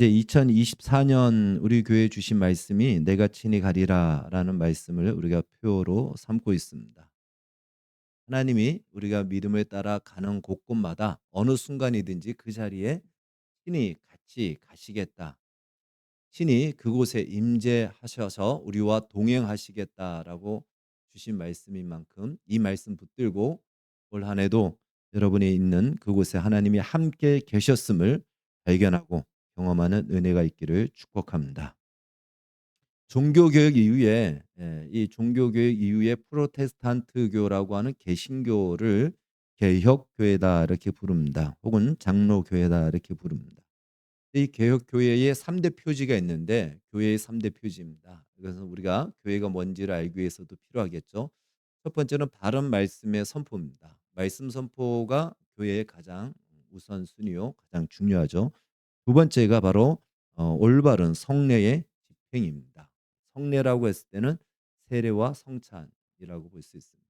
이제 2024년 우리 교회에 주신 말씀이 "내가 친히 가리라"라는 말씀을 우리가 표로 삼고 있습니다. 하나님이 우리가 믿음을 따라 가는 곳곳마다 어느 순간이든지 그 자리에 친히 같이 가시겠다. 친히 그곳에 임재하셔서 우리와 동행하시겠다라고 주신 말씀인 만큼 이 말씀 붙들고 올 한 해도 여러분이 있는 그곳에 하나님이 함께 계셨음을 발견하고 경험하는 은혜가 있기를 축복합니다. 종교개혁 이후에 이 종교개혁 이후에 프로테스탄트교라고 하는 개신교를 개혁교회다 이렇게 부릅니다. 혹은 장로교회다 이렇게 부릅니다. 이 개혁교회의 3대 표지가 있는데 교회의 3대 표지입니다. 그래서 우리가 교회가 뭔지를 알기 위해서도 필요하겠죠. 첫 번째는 바른 말씀의 선포입니다. 말씀 선포가 교회의 가장 우선순위요. 가장 중요하죠. 두 번째가 바로 올바른 성례의 집행입니다. 성례라고 했을 때는 세례와 성찬이라고 볼 수 있습니다.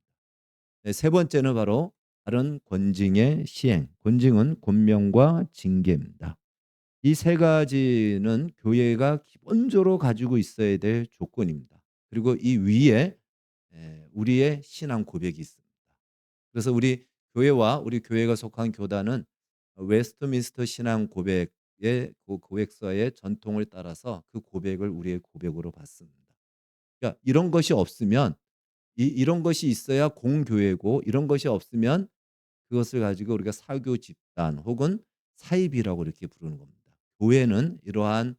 네, 세 번째는 바로 바른 권징의 시행. 권징은 권면과 징계입니다. 이 세 가지는 교회가 기본적으로 가지고 있어야 될 조건입니다. 그리고 이 위에 우리의 신앙 고백이 있습니다. 그래서 우리 교회와 우리 교회가 속한 교단은 웨스트민스터 신앙 고백의 그 고백서의 전통을 따라서 그 고백을 우리의 고백으로 받습니다. 그러니까 이런 것이 없으면 이런 것이 있어야 공교회고 이런 것이 없으면 그것을 가지고 우리가 사교 집단 혹은 사입이라고 이렇게 부르는 겁니다. 교회는 이러한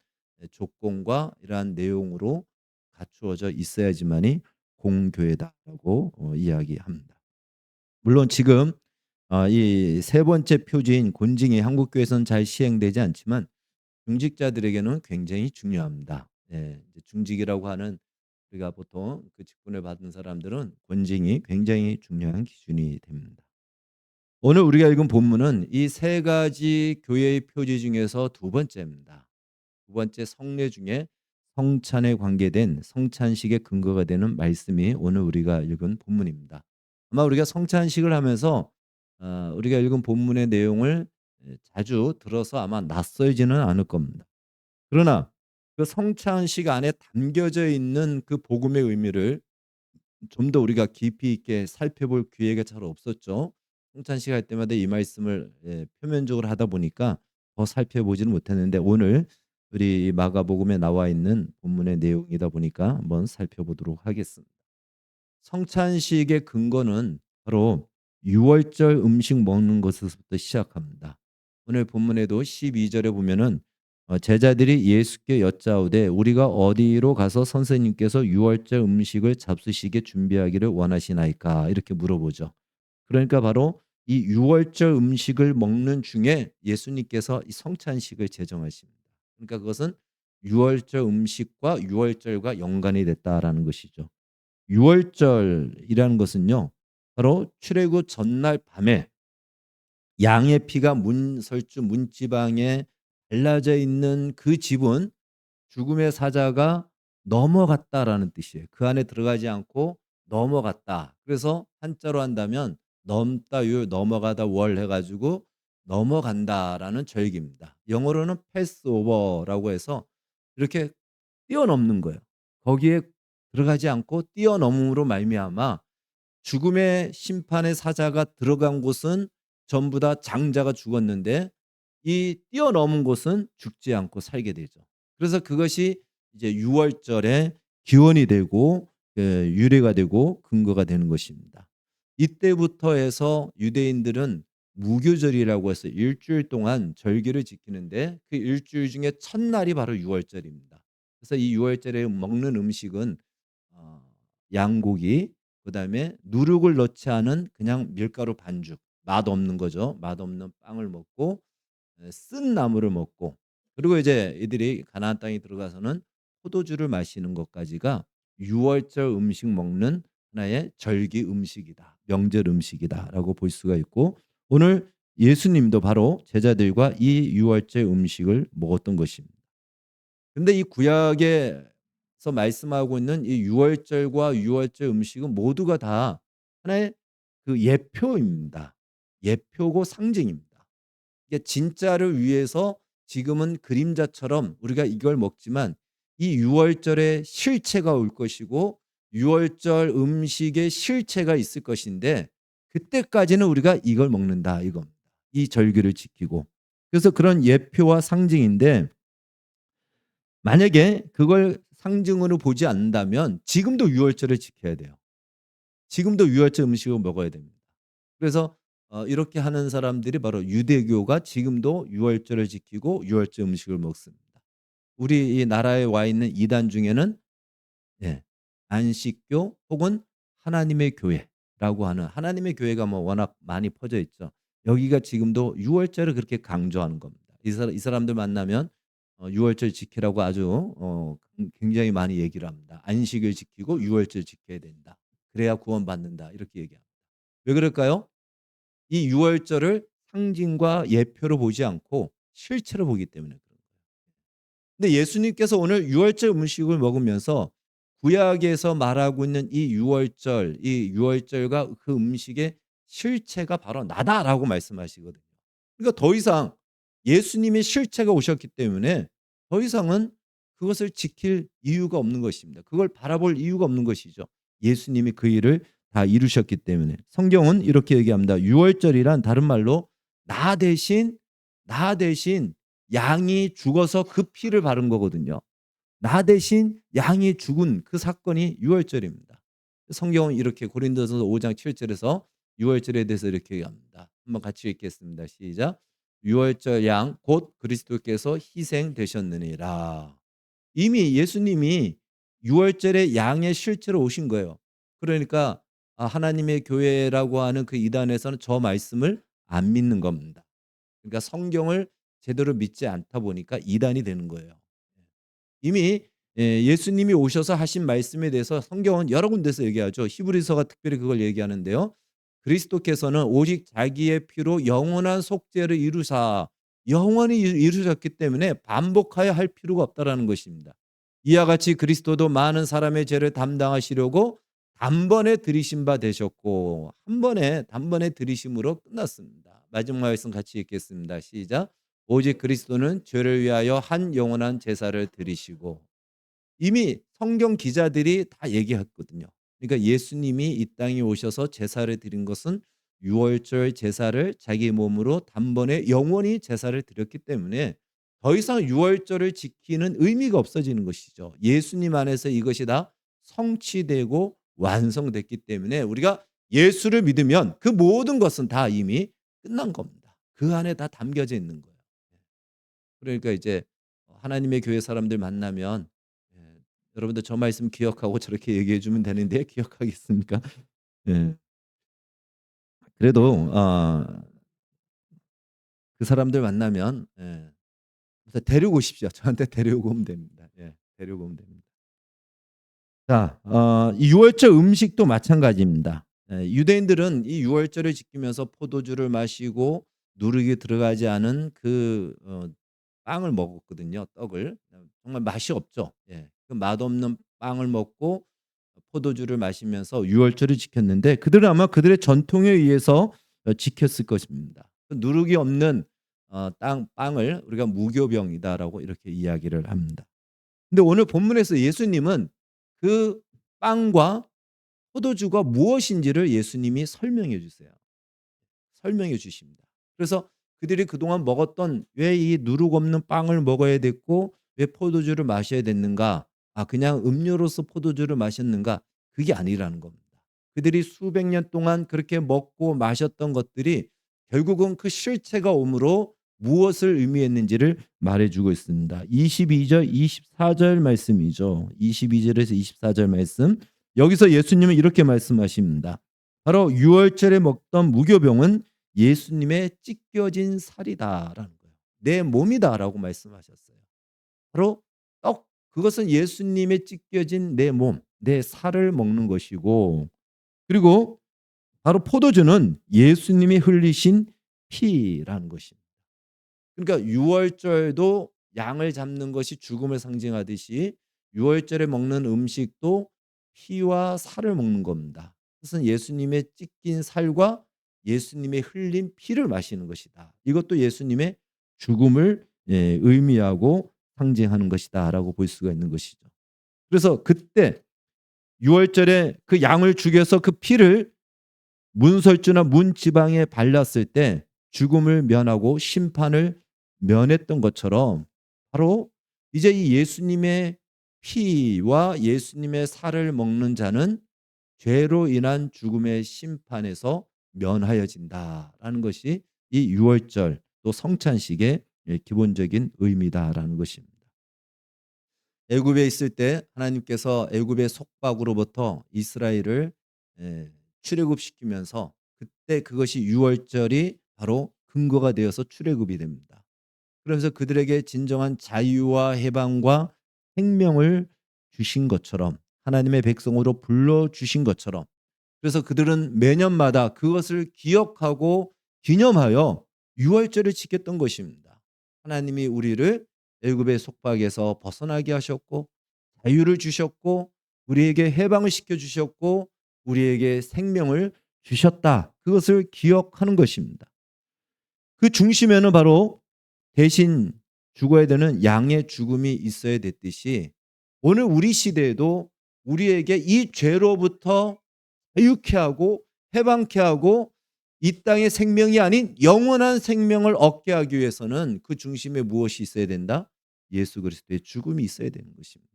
조건과 이러한 내용으로 갖추어져 있어야지만이 공교회다라고 이야기합니다. 물론 지금 이 세 번째 표지인 권징이 한국 교회에서는 잘 시행되지 않지만 중직자들에게는 굉장히 중요합니다. 이제 중직이라고 하는 우리가 보통 그 직분을 받은 사람들은 권징이 굉장히 중요한 기준이 됩니다. 오늘 우리가 읽은 본문은 이 세 가지 교회의 표지 중에서 두 번째입니다. 두 번째 성례 중에 성찬에 관계된 성찬식의 근거가 되는 말씀이 오늘 우리가 읽은 본문입니다. 아마 우리가 성찬식을 하면서 우리가 읽은 본문의 내용을 자주 들어서 아마 낯설지는 않을 겁니다. 그러나 그 성찬식 안에 담겨져 있는 그 복음의 의미를 좀 더 우리가 깊이 있게 살펴볼 기회가 잘 없었죠. 성찬식 할 때마다 이 말씀을 표면적으로 하다 보니까 더 살펴보지는 못했는데 오늘 우리 마가복음에 나와 있는 본문의 내용이다 보니까 한번 살펴보도록 하겠습니다. 성찬식의 근거는 바로 유월절 음식 먹는 것에서부터 시작합니다. 오늘 본문에도 12절에 보면은 제자들이 예수께 여짜오되 우리가 어디로 가서 선생님께서 유월절 음식을 잡수시게 준비하기를 원하시나이까 이렇게 물어보죠. 그러니까 바로 이 유월절 음식을 먹는 중에 예수님께서 이 성찬식을 제정하십니다. 그러니까 그것은 유월절 음식과 유월절과 연관이 됐다라는 것이죠. 유월절이라는 것은요. 바로 출애굽 전날 밤에 양의 피가 문설주 문지방에 발라져 있는 그 집은 죽음의 사자가 넘어갔다라는 뜻이에요. 그 안에 들어가지 않고 넘어갔다. 그래서 한자로 한다면 넘다 유 넘어가다 월 해 가지고 넘어간다라는 절기입니다. 영어로는 패스오버라고 해서 이렇게 뛰어넘는 거예요. 거기에 들어가지 않고 뛰어넘음으로 말미암아 죽음의 심판의 사자가 들어간 곳은 전부 다 장자가 죽었는데 이 뛰어넘은 곳은 죽지 않고 살게 되죠. 그래서 그것이 이제 유월절의 기원이 되고 유래가 되고 근거가 되는 것입니다. 이때부터 해서 유대인들은 무교절이라고 해서 일주일 동안 절기를 지키는데 그 일주일 중에 첫날이 바로 유월절입니다. 그래서 이 유월절에 먹는 음식은 어 양고기 그다음에 누룩을 넣지 않은 그냥 밀가루 반죽 맛없는 거죠. 맛없는 빵을 먹고 쓴 나물을 먹고 그리고 이제 이들이 가나안 땅에 들어가서는 포도주를 마시는 것까지가 유월절 음식 먹는 하나의 절기 음식이다. 명절 음식이다라고 볼 수가 있고 오늘 예수님도 바로 제자들과 이 유월절 음식을 먹었던 것입니다. 근데 이 구약에서 말씀하고 있는 이 유월절과 유월절 음식은 모두가 다 하나의 그 예표입니다. 예표고 상징입니다. 이게 진짜를 위해서 지금은 그림자처럼 우리가 이걸 먹지만 이 유월절에 실체가 올 것이고 유월절 음식에 실체가 있을 것인데 그때까지는 우리가 이걸 먹는다 이겁니다. 이 절기를 지키고. 그래서 그런 예표와 상징인데 만약에 그걸 상징으로 보지 않는다면 지금도 유월절을 지켜야 돼요. 지금도 유월절 음식을 먹어야 됩니다. 그래서 이렇게 하는 사람들이 바로 유대교가 지금도 유월절을 지키고 유월절 음식을 먹습니다. 우리 이 나라에 와 있는 이단 중에는 예, 안식교 혹은 하나님의 교회라고 하는 하나님의 교회가 뭐 워낙 많이 퍼져 있죠. 여기가 지금도 유월절을 그렇게 강조하는 겁니다. 이 사람들 만나면 유월절 지키라고 아주 굉장히 많이 얘기를 합니다. 안식을 지키고 유월절 지켜야 된다. 그래야 구원받는다. 이렇게 얘기합니다. 왜 그럴까요? 이 유월절을 상징과 예표로 보지 않고 실체로 보기 때문에 그런 거예요. 근데 예수님께서 오늘 유월절 음식을 먹으면서 구약에서 말하고 있는 이 유월절과 그 음식의 실체가 바로 나다라고 말씀하시거든요. 그러니까 더 이상 예수님의 실체가 오셨기 때문에 더 이상은 그것을 지킬 이유가 없는 것입니다. 그걸 바라볼 이유가 없는 것이죠. 예수님이 그 일을 다 이루셨기 때문에. 성경은 이렇게 얘기합니다. 유월절이란 다른 말로 나 대신 양이 죽어서 그 피를 바른 거거든요. 나 대신 양이 죽은 그 사건이 유월절입니다. 성경은 이렇게 고린도전서 5장 7절에서 유월절에 대해서 이렇게 얘기합니다. 한번 같이 읽겠습니다. 시작. 유월절 양 곧 그리스도께서 희생되셨느니라. 이미 예수님이 유월절에 양의 실체로 오신 거예요. 그러니까 하나님의 교회라고 하는 그 이단에서는 저 말씀을 안 믿는 겁니다. 그러니까 성경을 제대로 믿지 않다 보니까 이단이 되는 거예요. 이미 예수님이 오셔서 하신 말씀에 대해서 성경은 여러 군데서 얘기하죠. 히브리서가 특별히 그걸 얘기하는데요. 그리스도께서는 오직 자기의 피로 영원한 속죄를 이루사 영원히 이루셨기 때문에 반복하여 할 필요가 없다라는 것입니다. 이와 같이 그리스도도 많은 사람의 죄를 담당하시려고 단번에 들이신 바 되셨고 한 번에 단번에 들이심으로 끝났습니다. 마지막 말씀 같이 읽겠습니다. 시작. 오직 그리스도는 죄를 위하여 한 영원한 제사를 드리시고 이미 성경 기자들이 다 얘기했거든요. 그러니까 예수님이 이 땅에 오셔서 제사를 드린 것은 유월절 제사를 자기 몸으로 단번에 영원히 제사를 드렸기 때문에 더 이상 유월절을 지키는 의미가 없어지는 것이죠. 예수님 안에서 이것이 다 성취되고 완성됐기 때문에 우리가 예수를 믿으면 그 모든 것은 다 이미 끝난 겁니다. 그 안에 다 담겨져 있는 거예요. 그러니까 이제 하나님의 교회 사람들 만나면 여러분들 저 말씀 기억하고 저렇게 얘기해 주면 되는데 기억하겠습니까? 예. 그래도 그 사람들 만나면 그래서 데리고 오십시오. 저한테 데리고 오면 됩니다. 예. 데리고 오면 됩니다. 자, 이 유월절 음식도 마찬가지입니다. 유대인들은 이 유월절을 지키면서 포도주를 마시고 누룩이 들어가지 않은 그 빵을 먹었거든요, 떡을. 정말 맛이 없죠. 예. 그 맛없는 빵을 먹고 포도주를 마시면서 유월절을 지켰는데 그들은 아마 그들의 전통에 의해서 지켰을 것입니다. 그 누룩이 없는 빵을 우리가 무교병이다라고 이렇게 이야기를 합니다. 근데 오늘 본문에서 예수님은 그 빵과 포도주가 무엇인지를 예수님이 설명해 주세요. 설명해 주십니다. 그래서 그들이 그동안 먹었던 왜 이 누룩 없는 빵을 먹어야 됐고 왜 포도주를 마셔야 됐는가? 그냥 음료로서 포도주를 마셨는가? 그게 아니라는 겁니다. 그들이 수백 년 동안 그렇게 먹고 마셨던 것들이 결국은 그 실체가 오므로 무엇을 의미했는지를 말해 주고 있습니다. 22절 24절 말씀이죠. 22절에서 24절 말씀. 여기서 예수님은 이렇게 말씀하십니다. 바로 유월절에 먹던 무교병은 예수님의 찢겨진 살이다라는 거예요. 내 몸이다라고 말씀하셨어요. 바로 떡 그것은 예수님의 찢겨진 내 몸, 내 살을 먹는 것이고 그리고 바로 포도주는 예수님이 흘리신 피라는 것입니다. 그러니까 유월절도 양을 잡는 것이 죽음을 상징하듯이 유월절에 먹는 음식도 피와 살을 먹는 겁니다. 그것은 예수님의 찢긴 살과 예수님의 흘린 피를 마시는 것이다. 이것도 예수님의 죽음을 의미하고 상징하는 것이다라고 볼 수가 있는 것이죠. 그래서 그때 유월절에 그 양을 죽여서 그 피를 문설주나 문지방에 발랐을 때 죽음을 면하고 심판을 면했던 것처럼 바로 이제 이 예수님의 피와 예수님의 살을 먹는 자는 죄로 인한 죽음의 심판에서 면하여진다라는 것이 이 유월절 또 성찬식의 기본적인 의미다라는 것입니다. 애굽에 있을 때 하나님께서 애굽의 속박으로부터 이스라엘을 출애굽시키면서 그때 그것이 유월절이 바로 근거가 되어서 출애굽이 됩니다. 그래서 그들에게 진정한 자유와 해방과 생명을 주신 것처럼 하나님의 백성으로 불러주신 것처럼 그래서 그들은 매년마다 그것을 기억하고 기념하여 유월절을 지켰던 것입니다. 하나님이 우리를 애굽의 속박에서 벗어나게 하셨고 자유를 주셨고 우리에게 해방을 시켜 주셨고 우리에게 생명을 주셨다. 그것을 기억하는 것입니다. 그 중심에는 바로 대신 죽어야 되는 양의 죽음이 있어야 됐듯이 오늘 우리 시대에도 우리에게 이 죄로부터 자유케 하고 해방케 하고 이 땅의 생명이 아닌 영원한 생명을 얻게 하기 위해서는 그 중심에 무엇이 있어야 된다? 예수 그리스도의 죽음이 있어야 되는 것입니다.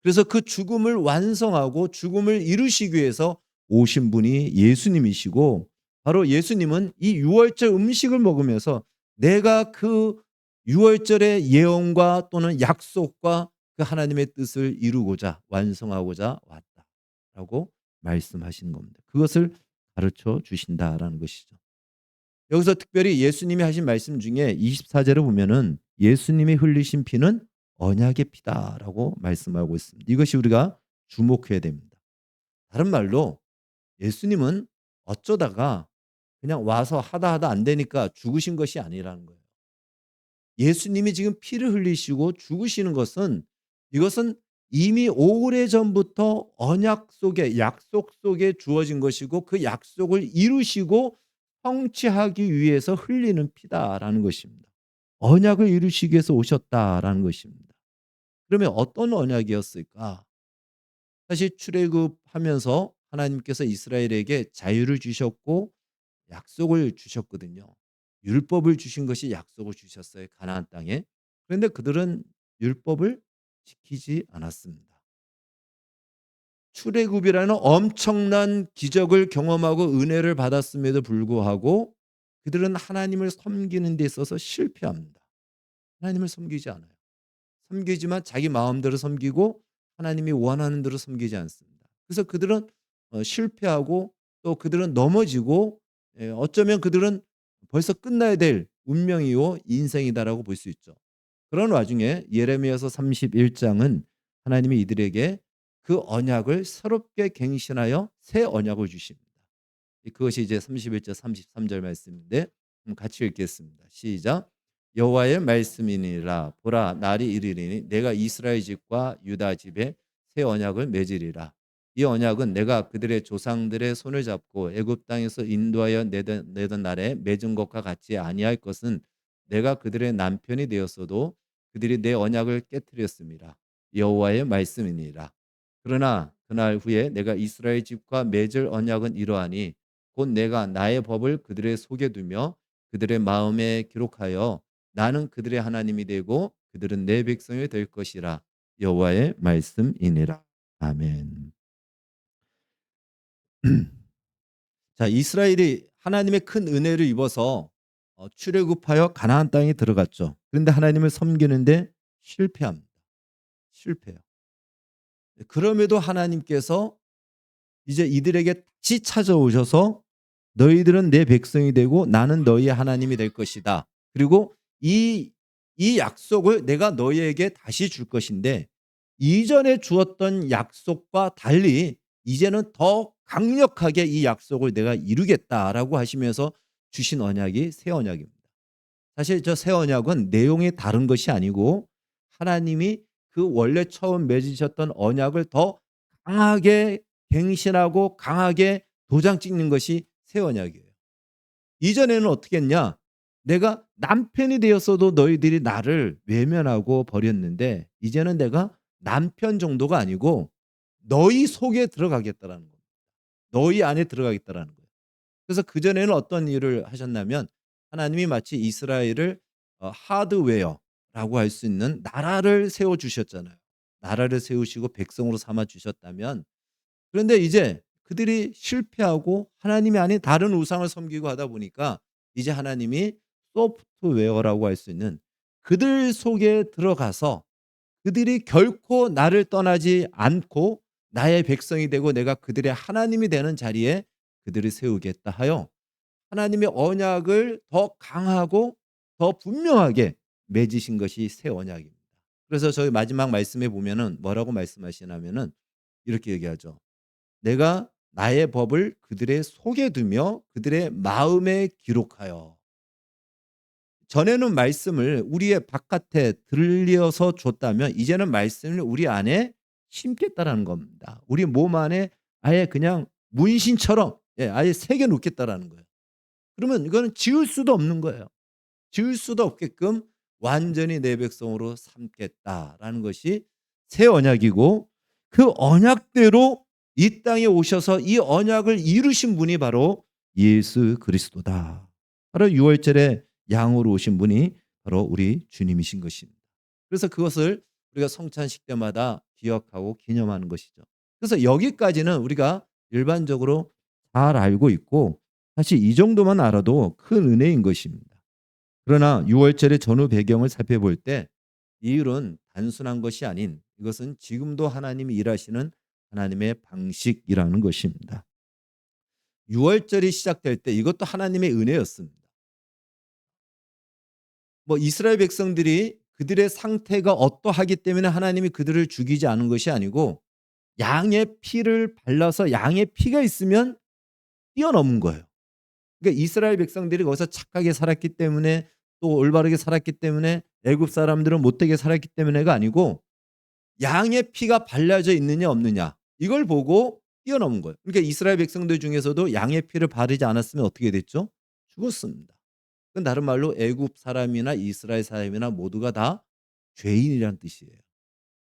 그래서 그 죽음을 완성하고 죽음을 이루시기 위해서 오신 분이 예수님이시고 바로 예수님은 이 유월절 음식을 먹으면서 내가 그 유월절의 예언과 또는 약속과 그 하나님의 뜻을 이루고자 완성하고자 왔다라고 말씀하시는 겁니다. 그것을 가르쳐 주신다라는 것이죠. 여기서 특별히 예수님이 하신 말씀 중에 24절을 보면은 예수님이 흘리신 피는 언약의 피다라고 말씀하고 있습니다. 이것이 우리가 주목해야 됩니다. 다른 말로 예수님은 어쩌다가 그냥 와서 하다 안 되니까 죽으신 것이 아니라는 거예요. 예수님이 지금 피를 흘리시고 죽으시는 것은 이것은 이미 오래전부터 언약 속에 약속 속에 주어진 것이고 그 약속을 이루시고 성취하기 위해서 흘리는 피다라는 것입니다. 언약을 이루시기 위해서 오셨다라는 것입니다. 그러면 어떤 언약이었을까? 사실 출애굽하면서 하나님께서 이스라엘에게 자유를 주셨고 약속을 주셨거든요. 율법을 주신 것이 약속을 주셨어요. 가나안 땅에. 그런데 그들은 율법을 지키지 않았습니다. 출애굽이라는 엄청난 기적을 경험하고 은혜를 받았음에도 불구하고 그들은 하나님을 섬기는 데 있어서 실패합니다. 하나님을 섬기지 않아요. 섬기지만 자기 마음대로 섬기고 하나님이 원하는 대로 섬기지 않습니다. 그래서 그들은 실패하고 또 그들은 넘어지고 어쩌면 그들은 벌써 끝나야 될 운명이요 인생이다라고 볼 수 있죠. 그런 와중에 예레미야서 31장은 하나님이 이들에게 그 언약을 새롭게 갱신하여 새 언약을 주십니다. 그것이 이제 31절 33절 말씀인데 같이 읽겠습니다. 시작. 여호와의 말씀이니라 보라 날이 이르리니 내가 이스라엘 집과 유다 집에 새 언약을 맺으리라. 이 언약은 내가 그들의 조상들의 손을 잡고 애굽 땅에서 인도하여 내던 날에 맺은 것과 같이 아니할 것은 내가 그들의 남편이 되었어도 그들이 내 언약을 깨뜨렸습니다. 여호와의 말씀이니라. 그러나 그날 후에 내가 이스라엘 집과 맺을 언약은 이러하니 곧 내가 나의 법을 그들의 속에 두며 그들의 마음에 기록하여 나는 그들의 하나님이 되고 그들은 내 백성이 될 것이라. 여호와의 말씀이니라. 아멘. 자, 이스라엘이 하나님의 큰 은혜를 입어서 출애굽하여 가나안 땅에 들어갔죠. 그런데 하나님을 섬기는데 실패합니다. 실패해요. 그럼에도 하나님께서 이제 이들에게 다시 찾아오셔서 너희들은 내 백성이 되고 나는 너희의 하나님이 될 것이다. 그리고 이 약속을 내가 너희에게 다시 줄 것인데 이전에 주었던 약속과 달리 이제는 더 강력하게 이 약속을 내가 이루겠다라고 하시면서 주신 언약이 새 언약입니다. 사실 저 새 언약은 내용이 다른 것이 아니고 하나님이 그 원래 처음 맺으셨던 언약을 더 강하게 갱신하고 강하게 도장 찍는 것이 새 언약이에요. 이전에는 어떻게 했냐? 내가 남편이 되었어도 너희들이 나를 외면하고 버렸는데 이제는 내가 남편 정도가 아니고 너희 속에 들어가겠다라는 거예요. 너희 안에 들어가겠다라는 거예요. 그래서 그전에는 어떤 일을 하셨냐면 하나님이 마치 이스라엘을 하드웨어라고 할 수 있는 나라를 세워 주셨잖아요. 나라를 세우시고 백성으로 삼아 주셨다면, 그런데 이제 그들이 실패하고 하나님이 아닌 다른 우상을 섬기고 하다 보니까 이제 하나님이 소프트웨어라고 할 수 있는 그들 속에 들어가서 그들이 결코 나를 떠나지 않고 나의 백성이 되고 내가 그들의 하나님이 되는 자리에 그들을 세우겠다 하여 하나님의 언약을 더 강하고 더 분명하게 맺으신 것이 새 언약입니다. 그래서 저희 마지막 말씀에 보면은 뭐라고 말씀하시냐면은 이렇게 얘기하죠. 내가 나의 법을 그들의 속에 두며 그들의 마음에 기록하여. 전에는 말씀을 우리의 바깥에 들려서 줬다면 이제는 말씀을 우리 안에 심겠다라는 겁니다. 우리 몸 안에 아예 그냥 문신처럼 아예 새겨 놓겠다라는 거예요. 그러면 이거는 지울 수도 없는 거예요. 지울 수도 없게끔 완전히 내 백성으로 삼겠다라는 것이 새 언약이고, 그 언약대로 이 땅에 오셔서 이 언약을 이루신 분이 바로 예수 그리스도다. 바로 유월절에 양으로 오신 분이 바로 우리 주님이신 것입니다. 그래서 그것을 우리가 성찬식 때마다 기억하고 기념하는 것이죠. 그래서 여기까지는 우리가 일반적으로 잘 알고 있고 사실 이 정도만 알아도 큰 은혜인 것입니다. 그러나 유월절의 전후 배경을 살펴볼 때 이 일은 단순한 것이 아닌 이것은 지금도 하나님이 일하시는 하나님의 방식이라는 것입니다. 유월절이 시작될 때 이것도 하나님의 은혜였습니다. 뭐 이스라엘 백성들이 그들의 상태가 어떠하기 때문에 하나님이 그들을 죽이지 않은 것이 아니고 양의 피를 발라서 양의 피가 있으면 뛰어넘은 거예요. 그러니까 이스라엘 백성들이 거기서 착하게 살았기 때문에 또 올바르게 살았기 때문에 애굽 사람들은 못되게 살았기 때문에가 아니고 양의 피가 발라져 있느냐 없느냐 이걸 보고 뛰어넘은 거예요. 그러니까 이스라엘 백성들 중에서도 양의 피를 바르지 않았으면 어떻게 됐죠? 죽었습니다. 그건 다른 말로 애굽 사람이나 이스라엘 사람이나 모두가 다 죄인이라는 뜻이에요.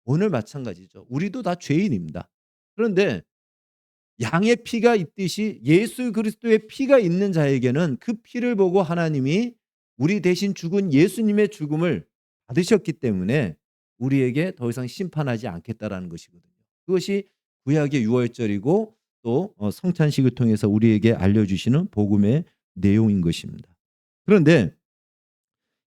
오늘 마찬가지죠. 우리도 다 죄인입니다. 그런데 양의 피가 있듯이 예수 그리스도의 피가 있는 자에게는 그 피를 보고 하나님이 우리 대신 죽은 예수님의 죽음을 받으셨기 때문에 우리에게 더 이상 심판하지 않겠다라는 것이거든요. 그것이 구약의 유월절이고 또 성찬식을 통해서 우리에게 알려주시는 복음의 내용인 것입니다. 그런데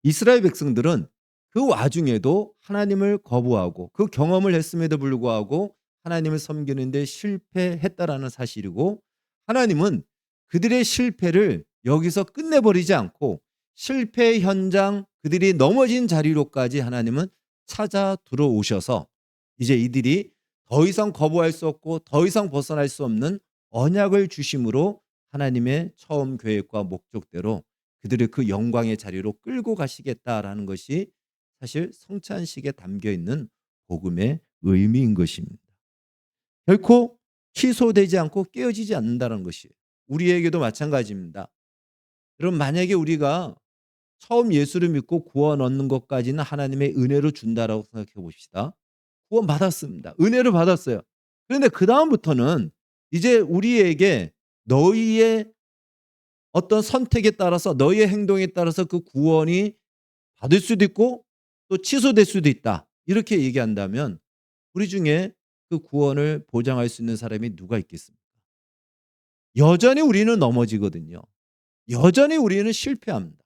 이스라엘 백성들은 그 와중에도 하나님을 거부하고 그 경험을 했음에도 불구하고 하나님을 섬기는 데 실패했다라는 사실이고, 하나님은 그들의 실패를 여기서 끝내버리지 않고 실패 현장 그들이 넘어진 자리로까지 하나님은 찾아 들어오셔서 이제 이들이 더 이상 거부할 수 없고 더 이상 벗어날 수 없는 언약을 주심으로 하나님의 처음 계획과 목적대로 그들을 그 영광의 자리로 끌고 가시겠다라는 것이 사실 성찬식에 담겨 있는 복음의 의미인 것입니다. 결코 취소되지 않고 깨어지지 않는다는 것이 우리에게도 마찬가지입니다. 여러분, 만약에 우리가 처음 예수를 믿고 구원 얻는 것까지는 하나님의 은혜로 준다라고 생각해 봅시다. 구원 받았습니다. 은혜를 받았어요. 그런데 그다음부터는 이제 우리에게 너희의 어떤 선택에 따라서 너희의 행동에 따라서 그 구원이 받을 수도 있고 또 취소될 수도 있다. 이렇게 얘기한다면 우리 중에 그 구원을 보장할 수 있는 사람이 누가 있겠습니까? 여전히 우리는 넘어지거든요. 여전히 우리는 실패합니다.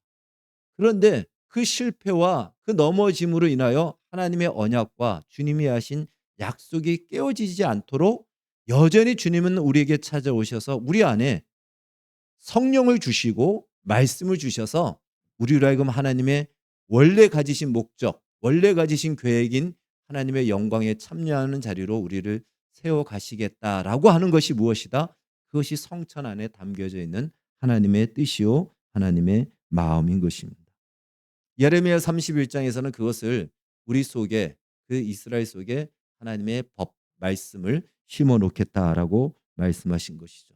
그런데 그 실패와 그 넘어짐으로 인하여 하나님의 언약과 주님이 하신 약속이 깨어지지 않도록 여전히 주님은 우리에게 찾아오셔서 우리 안에 성령을 주시고 말씀을 주셔서 우리로 하여금 하나님의 원래 가지신 목적, 원래 가지신 계획인 하나님의 영광에 참여하는 자리로 우리를 세워 가시겠다라고 하는 것이 무엇이다? 그것이 성찬 안에 담겨져 있는 하나님의 뜻이요 하나님의 마음인 것입니다. 예레미야 31장에서는 그것을 우리 속에, 그 이스라엘 속에 하나님의 법 말씀을 심어 놓겠다라고 말씀하신 것이죠.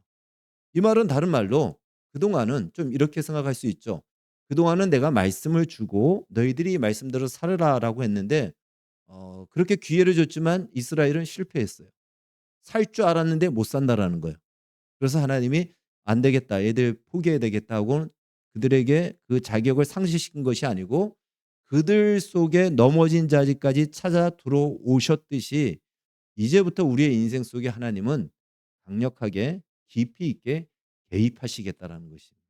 이 말은 다른 말로 그동안은 좀 이렇게 생각할 수 있죠. 그동안은 내가 말씀을 주고 너희들이 이 말씀대로 살으라라고 했는데 그렇게 기회를 줬지만 이스라엘은 실패했어요. 살 줄 알았는데 못 산다라는 거예요. 그래서 하나님이 "안 되겠다. 애들 포기해야 되겠다." 하고 그들에게 그 자격을 상실시킨 것이 아니고 그들 속에 넘어진 자리까지 찾아 들어오셨듯이 이제부터 우리의 인생 속에 하나님은 강력하게 깊이 있게 개입하시겠다라는 것입니다.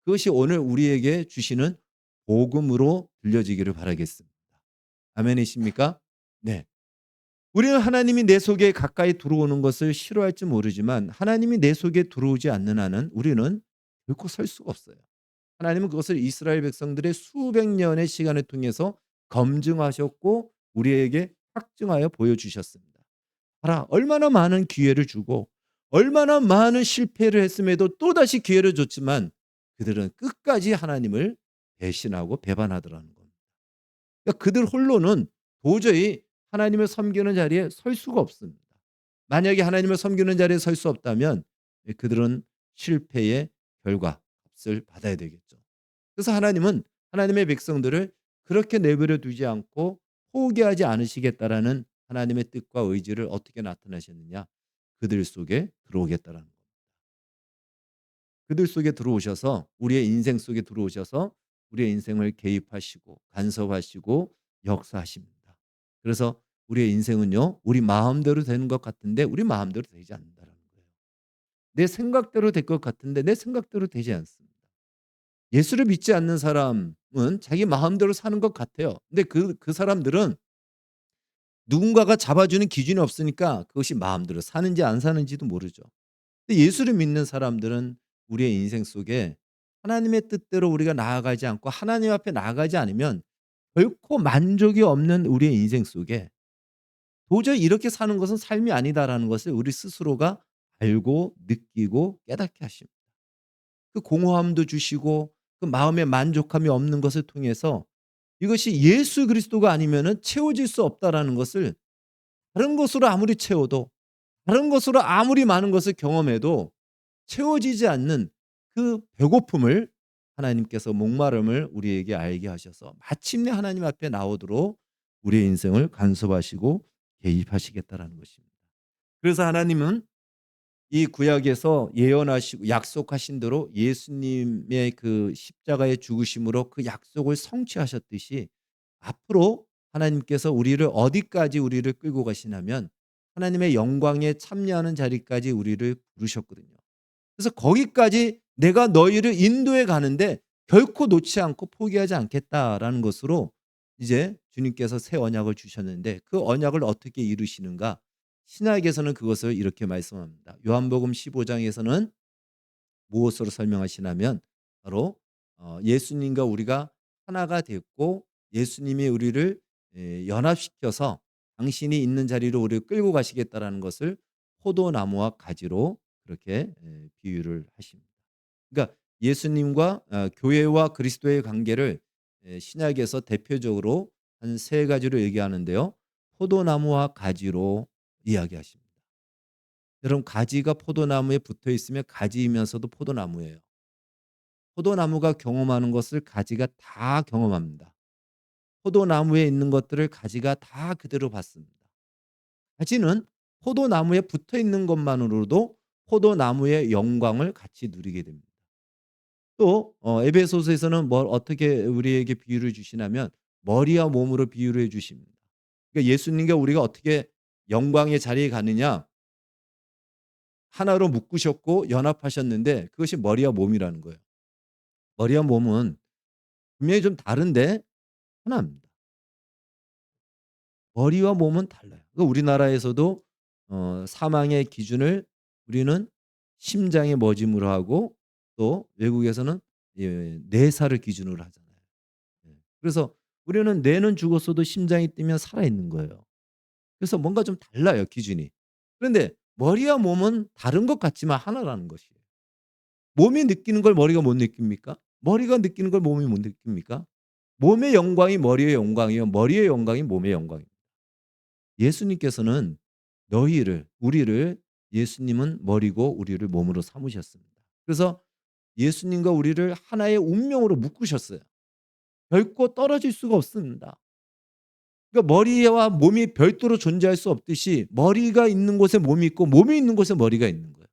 그것이 오늘 우리에게 주시는 복음으로 들려지기를 바라겠습니다. 아멘이십니까? 네. 우리는 하나님이 내 속에 가까이 들어오는 것을 싫어할지 모르지만 하나님이 내 속에 들어오지 않는 한은 우리는 결코 설 수가 없어요. 하나님은 그것을 이스라엘 백성들의 수백 년의 시간을 통해서 검증하셨고 우리에게 확증하여 보여주셨습니다. 봐라, 얼마나 많은 기회를 주고 얼마나 많은 실패를 했음에도 또다시 기회를 줬지만 그들은 끝까지 하나님을 배신하고 배반하더라는 겁니다. 그러니까 그들 홀로는 도저히 하나님을 섬기는 자리에 설 수가 없습니다. 만약에 하나님을 섬기는 자리에 설 수 없다면 그들은 실패의 결과, 값을 받아야 되겠죠. 그래서 하나님은 하나님의 백성들을 그렇게 내버려 두지 않고 포기하지 않으시겠다라는 하나님의 뜻과 의지를 어떻게 나타내셨느냐? 그들 속에 들어오겠다라는 겁니다. 그들 속에 들어오셔서 우리의 인생 속에 들어오셔서 우리의 인생을 개입하시고 간섭하시고 역사하십니다. 그래서 우리의 인생은요, 우리 마음대로 되는 것 같은데 우리 마음대로 되지 않는다라는 거예요. 내 생각대로 될 것 같은데 내 생각대로 되지 않습니다. 예수를 믿지 않는 사람은 자기 마음대로 사는 것 같아요. 근데 그 사람들은 누군가가 잡아주는 기준이 없으니까 그것이 마음대로 사는지 안 사는지도 모르죠. 근데 예수를 믿는 사람들은 우리의 인생 속에 하나님의 뜻대로 우리가 나아가지 않고 하나님 앞에 나아가지 않으면 결코 만족이 없는 우리의 인생 속에 도저히 이렇게 사는 것은 삶이 아니다라는 것을 우리 스스로가 알고 느끼고 깨닫게 하십니다. 그 공허함도 주시고 그 마음의 만족함이 없는 것을 통해서 이것이 예수 그리스도가 아니면은 채워질 수 없다라는 것을 다른 것으로 아무리 채워도 다른 것으로 아무리 많은 것을 경험해도 채워지지 않는 그 배고픔을 하나님께서 목마름을 우리에게 알게 하셔서 마침내 하나님 앞에 나오도록 우리의 인생을 간섭하시고 개입하시겠다라는 것입니다. 그래서 하나님은 이 구약에서 예언하시고 약속하신 대로 예수님의 그 십자가의 죽으심으로 그 약속을 성취하셨듯이 앞으로 하나님께서 우리를 어디까지 우리를 끌고 가시냐면 하나님의 영광에 참여하는 자리까지 우리를 부르셨거든요. 그래서 거기까지 내가 너희를 인도해 가는데 결코 놓지 않고 포기하지 않겠다라는 것으로 이제 주님께서 새 언약을 주셨는데 그 언약을 어떻게 이루시는가? 신약에서는 그것을 이렇게 말씀합니다. 요한복음 15장에서는 무엇으로 설명하시냐면 바로 예수님과 우리가 하나가 됐고 예수님이 우리를 연합시켜서 당신이 있는 자리로 우리를 끌고 가시겠다라는 것을 포도나무와 가지로 그렇게 비유를 하십니다. 그러니까 예수님과 교회와 그리스도의 관계를 신약에서 대표적으로 한 세 가지로 얘기하는데요. 포도나무와 가지로 이야기하십니다. 여러분 가지가 포도나무에 붙어 있으면 가지이면서도 포도나무예요. 포도나무가 경험하는 것을 가지가 다 경험합니다. 포도나무에 있는 것들을 가지가 다 그대로 받습니다. 가지는 포도나무에 붙어 있는 것만으로도 포도나무의 영광을 같이 누리게 됩니다. 또 에베소서에서는 뭘 어떻게 우리에게 비유를 주시냐면 머리와 몸으로 비유를 해 주십니다. 그러니까 예수님과 우리가 어떻게 영광의 자리에 가느냐 하나로 묶으셨고 연합하셨는데 그것이 머리와 몸이라는 거예요. 머리와 몸은 분명히 좀 다른데 하나입니다. 머리와 몸은 달라요. 그러니까 우리나라에서도 사망의 기준을 우리는 심장의 멎음으로 하고 또 외국에서는 뇌사를 기준으로 하잖아요. 예. 그래서 우리는 뇌는 죽었어도 심장이 뛰면 살아있는 거예요. 그래서 뭔가 좀 달라요, 기준이. 그런데 머리와 몸은 다른 것 같지만 하나라는 것이에요. 몸이 느끼는 걸 머리가 못 느낍니까? 머리가 느끼는 걸 몸이 못 느낍니까? 몸의 영광이 머리의 영광이요. 머리의 영광이 몸의 영광입니다. 예수님께서는 우리를 예수님은 머리고 우리를 몸으로 삼으셨습니다. 그래서 예수님과 우리를 하나의 운명으로 묶으셨어요. 결코 떨어질 수가 없습니다. 그러니까 머리와 몸이 별도로 존재할 수 없듯이 머리가 있는 곳에 몸이 있고 몸이 있는 곳에 머리가 있는 거예요.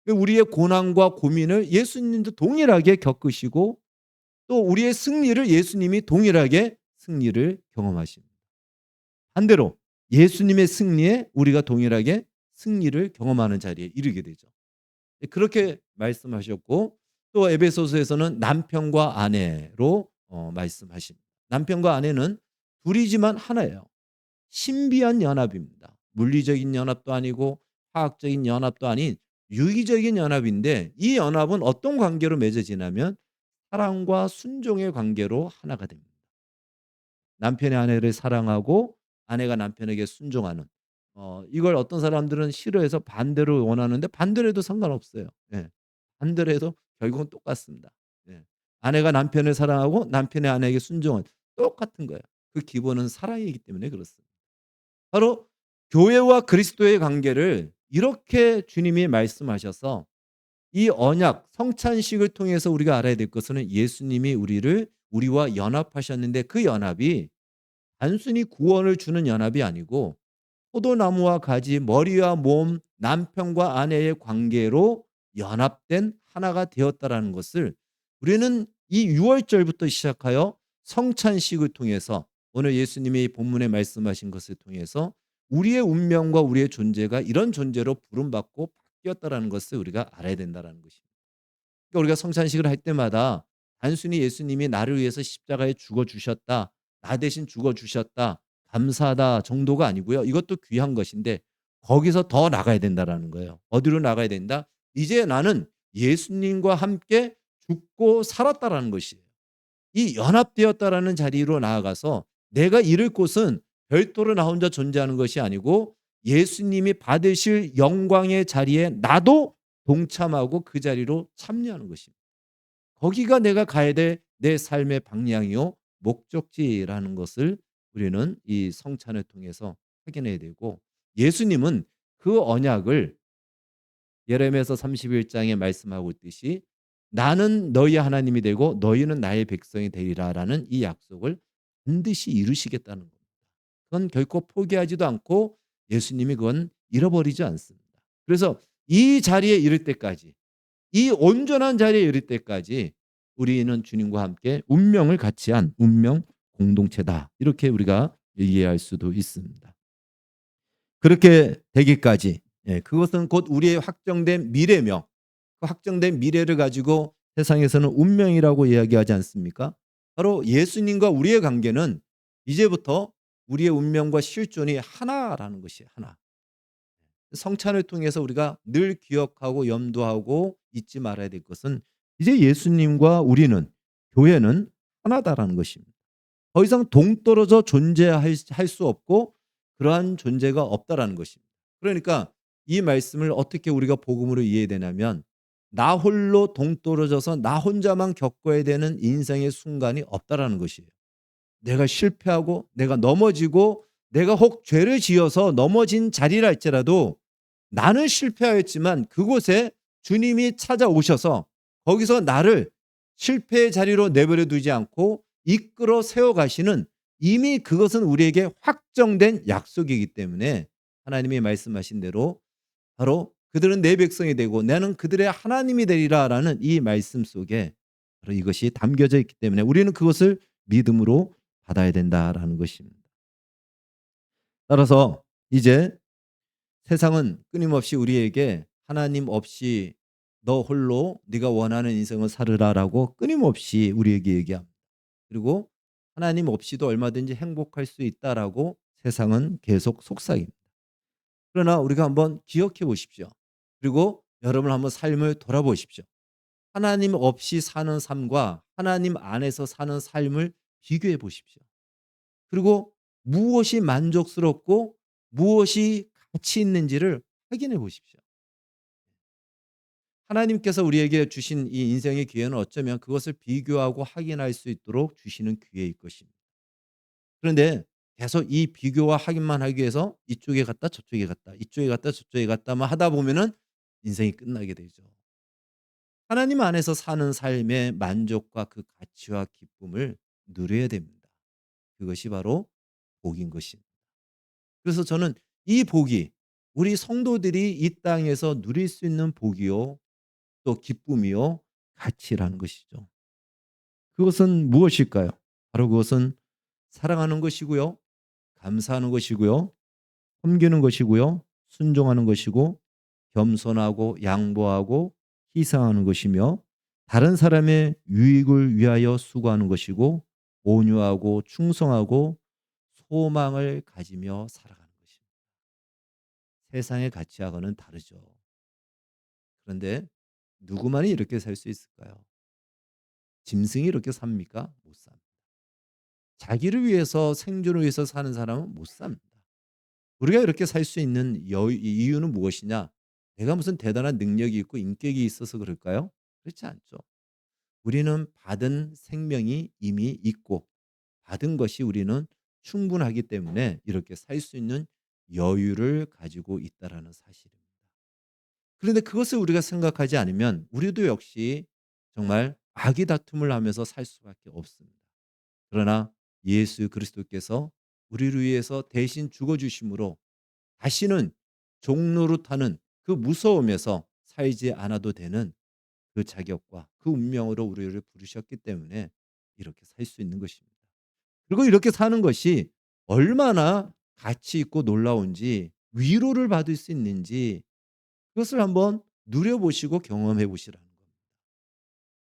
그러니까 우리의 고난과 고민을 예수님도 동일하게 겪으시고 또 우리의 승리를 예수님이 동일하게 승리를 경험하십니다. 반대로 예수님의 승리에 우리가 동일하게 승리를 경험하는 자리에 이르게 되죠. 그렇게 말씀하셨고 또 에베소서에서는 남편과 아내로 말씀하십니다. 남편과 아내는 둘이지만 하나예요. 신비한 연합입니다. 물리적인 연합도 아니고 화학적인 연합도 아닌 유기적인 연합인데 이 연합은 어떤 관계로 맺어지냐면 사랑과 순종의 관계로 하나가 됩니다. 남편이 아내를 사랑하고 아내가 남편에게 순종하는 이걸 어떤 사람들은 싫어해서 반대로 원하는데 반대로 해도 상관없어요. 예. 반대로 해도 결국은 똑같습니다. 예. 아내가 남편을 사랑하고 남편이 아내에게 순종은 똑같은 거예요. 그 기본은 사랑이기 때문에 그렇습니다. 바로 교회와 그리스도의 관계를 이렇게 주님이 말씀하셔서 이 언약 성찬식을 통해서 우리가 알아야 될 것은 예수님이 우리와 연합하셨는데 그 연합이 단순히 구원을 주는 연합이 아니고 포도나무와 가지, 머리와 몸, 남편과 아내의 관계로 연합된 하나가 되었다라는 것을 우리는 이 6월절부터 시작하여 성찬식을 통해서 오늘 예수님이 본문에 말씀하신 것을 통해서 우리의 운명과 우리의 존재가 이런 존재로 부름받고 바뀌었다라는 것을 우리가 알아야 된다라는 것입니다. 그러니까 우리가 성찬식을 할 때마다 단순히 예수님이 나를 위해서 십자가에 죽어 주셨다. 나 대신 죽어 주셨다. 감사하다 정도가 아니고요. 이것도 귀한 것인데 거기서 더 나가야 된다라는 거예요. 어디로 나가야 된다? 이제 나는 예수님과 함께 죽고 살았다라는 것이에요. 이 연합되었다라는 자리로 나아가서 내가 이룰 곳은 별도로 나 혼자 존재하는 것이 아니고 예수님이 받으실 영광의 자리에 나도 동참하고 그 자리로 참여하는 것입니다. 거기가 내가 가야 될 내 삶의 방향이요 목적지라는 것을 우리는 이 성찬을 통해서 확인해야 되고 예수님은 그 언약을 예레미야서 31장에 말씀하고 있듯이 "나는 너희 하나님이 되고 너희는 나의 백성이 되리라."라는 이 약속을 반드시 이루시겠다는 겁니다. 그건 결코 포기하지도 않고 예수님이 그건 잃어버리지 않습니다. 그래서 이 자리에 이를 때까지 이 온전한 자리에 이를 때까지 우리는 주님과 함께 운명을 같이 한 운명 공동체다. 이렇게 우리가 이해할 수도 있습니다. 그렇게 되기까지 그것은 곧 우리의 확정된 미래며 그 확정된 미래를 가지고 세상에서는 운명이라고 이야기하지 않습니까? 바로 예수님과 우리의 관계는 이제부터 우리의 운명과 실존이 하나라는 것이에요. 하나. 성찬을 통해서 우리가 늘 기억하고 염두하고 잊지 말아야 될 것은 이제 예수님과 우리는 교회는 하나다라는 것입니다. 더 이상 동떨어져 존재할 수 없고 그러한 존재가 없다라는 것입니다. 그러니까 이 말씀을 어떻게 우리가 복음으로 이해되냐면 나 홀로 동떨어져서 나 혼자만 겪어야 되는 인생의 순간이 없다라는 것이에요. 내가 실패하고 내가 넘어지고 내가 혹 죄를 지어서 넘어진 자리라 할지라도 나는 실패하였지만 그곳에 주님이 찾아오셔서 거기서 나를 실패의 자리로 내버려 두지 않고 이끌어 세워 가시는 이미 그것은 우리에게 확정된 약속이기 때문에 하나님이 말씀하신 대로 바로 그들은 내 백성이 되고 나는 그들의 하나님이 되리라라는 이 말씀 속에 바로 이것이 담겨져 있기 때문에 우리는 그것을 믿음으로 받아야 된다라는 것입니다. 따라서 이제 세상은 끊임없이 우리에게 하나님 없이 너 홀로 네가 원하는 인생을 살으라라고 끊임없이 우리에게 얘기합니다. 그리고 하나님 없이도 얼마든지 행복할 수 있다라고 세상은 계속 속삭입니다. 그러나 우리가 한번 기억해 보십시오. 그리고 여러분 한번 삶을 돌아보십시오. 하나님 없이 사는 삶과 하나님 안에서 사는 삶을 비교해 보십시오. 그리고 무엇이 만족스럽고 무엇이 가치 있는지를 확인해 보십시오. 하나님께서 우리에게 주신 이 인생의 기회는 어쩌면 그것을 비교하고 확인할 수 있도록 주시는 기회일 것입니다. 그런데 계속 이 비교와 확인만 하기 위해서 이쪽에 갔다 저쪽에 갔다 이쪽에 갔다 저쪽에 갔다만 하다 보면은 인생이 끝나게 되죠. 하나님 안에서 사는 삶의 만족과 그 가치와 기쁨을 누려야 됩니다. 그것이 바로 복인 것입니다. 그래서 저는 이 복이 우리 성도들이 이 땅에서 누릴 수 있는 복이요, 또 기쁨이요, 가치라는 것이죠. 그것은 무엇일까요? 바로 그것은 사랑하는 것이고요, 감사하는 것이고요, 섬기는 것이고요, 순종하는 것이고, 겸손하고 양보하고 희생하는 것이며, 다른 사람의 유익을 위하여 수고하는 것이고, 온유하고 충성하고 소망을 가지며 살아가는 것입니다. 세상의 가치하고는 다르죠. 그런데 누구만이 이렇게 살 수 있을까요? 짐승이 이렇게 삽니까? 못 삽니다. 자기를 위해서, 생존을 위해서 사는 사람은 못 삽니다. 우리가 이렇게 살 수 있는 이유는 무엇이냐? 내가 무슨 대단한 능력이 있고 인격이 있어서 그럴까요? 그렇지 않죠. 우리는 받은 생명이 이미 있고 받은 것이 우리는 충분하기 때문에 이렇게 살 수 있는 여유를 가지고 있다라는 사실입니다. 그런데 그것을 우리가 생각하지 않으면 우리도 역시 정말 악의 다툼을 하면서 살 수밖에 없습니다. 그러나 예수 그리스도께서 우리를 위해서 대신 죽어 주심으로 다시는 종노릇하는 그 무서움에서 살지 않아도 되는 그 자격과 그 운명으로 우리를 부르셨기 때문에 이렇게 살 수 있는 것입니다. 그리고 이렇게 사는 것이 얼마나 가치 있고 놀라운지, 위로를 받을 수 있는지 그것을 한번 누려보시고 경험해 보시라는 겁니다.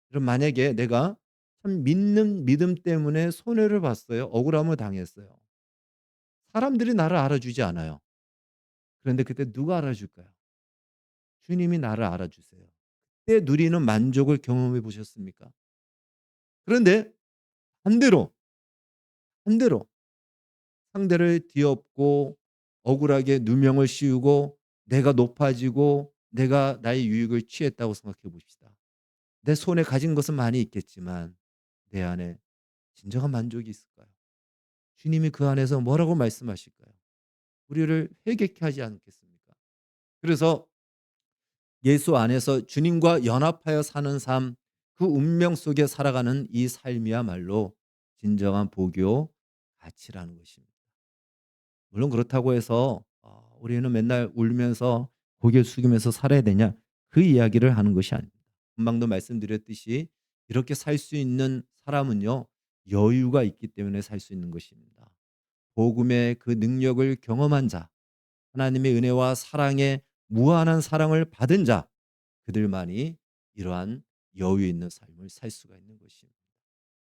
그럼 만약에 내가 참 믿는 믿음 때문에 손해를 봤어요. 억울함을 당했어요. 사람들이 나를 알아주지 않아요. 그런데 그때 누가 알아줄까요? 주님이 나를 알아주세요. 그때 누리는 만족을 경험해 보셨습니까? 그런데 반대로, 반대로 상대를 뒤엎고 억울하게 누명을 씌우고 내가 높아지고 내가 나의 유익을 취했다고 생각해 봅시다. 내 손에 가진 것은 많이 있겠지만 내 안에 진정한 만족이 있을까요? 주님이 그 안에서 뭐라고 말씀하실까요? 우리를 회개케 하지 않겠습니까? 그래서 예수 안에서 주님과 연합하여 사는 삶, 그 운명 속에 살아가는 이 삶이야말로 진정한 복요 가치라는 것입니다. 물론 그렇다고 해서 우리는 맨날 울면서 고개 숙이면서 살아야 되냐? 그 이야기를 하는 것이 아닙니다. 금방도 말씀드렸듯이 이렇게 살 수 있는 사람은요, 여유가 있기 때문에 살 수 있는 것입니다. 복음의 그 능력을 경험한 자, 하나님의 은혜와 사랑에 무한한 사랑을 받은 자, 그들만이 이러한 여유 있는 삶을 살 수가 있는 것입니다.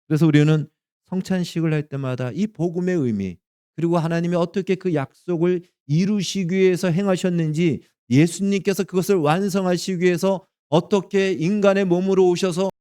그래서 우리는 성찬식을 할 때마다 이 복음의 의미, 그리고 하나님이 어떻게 그 약속을 이루시기 위해서 행하셨는지, 예수님께서 그것을 완성하시기 위해서 어떻게 인간의 몸으로 오셔서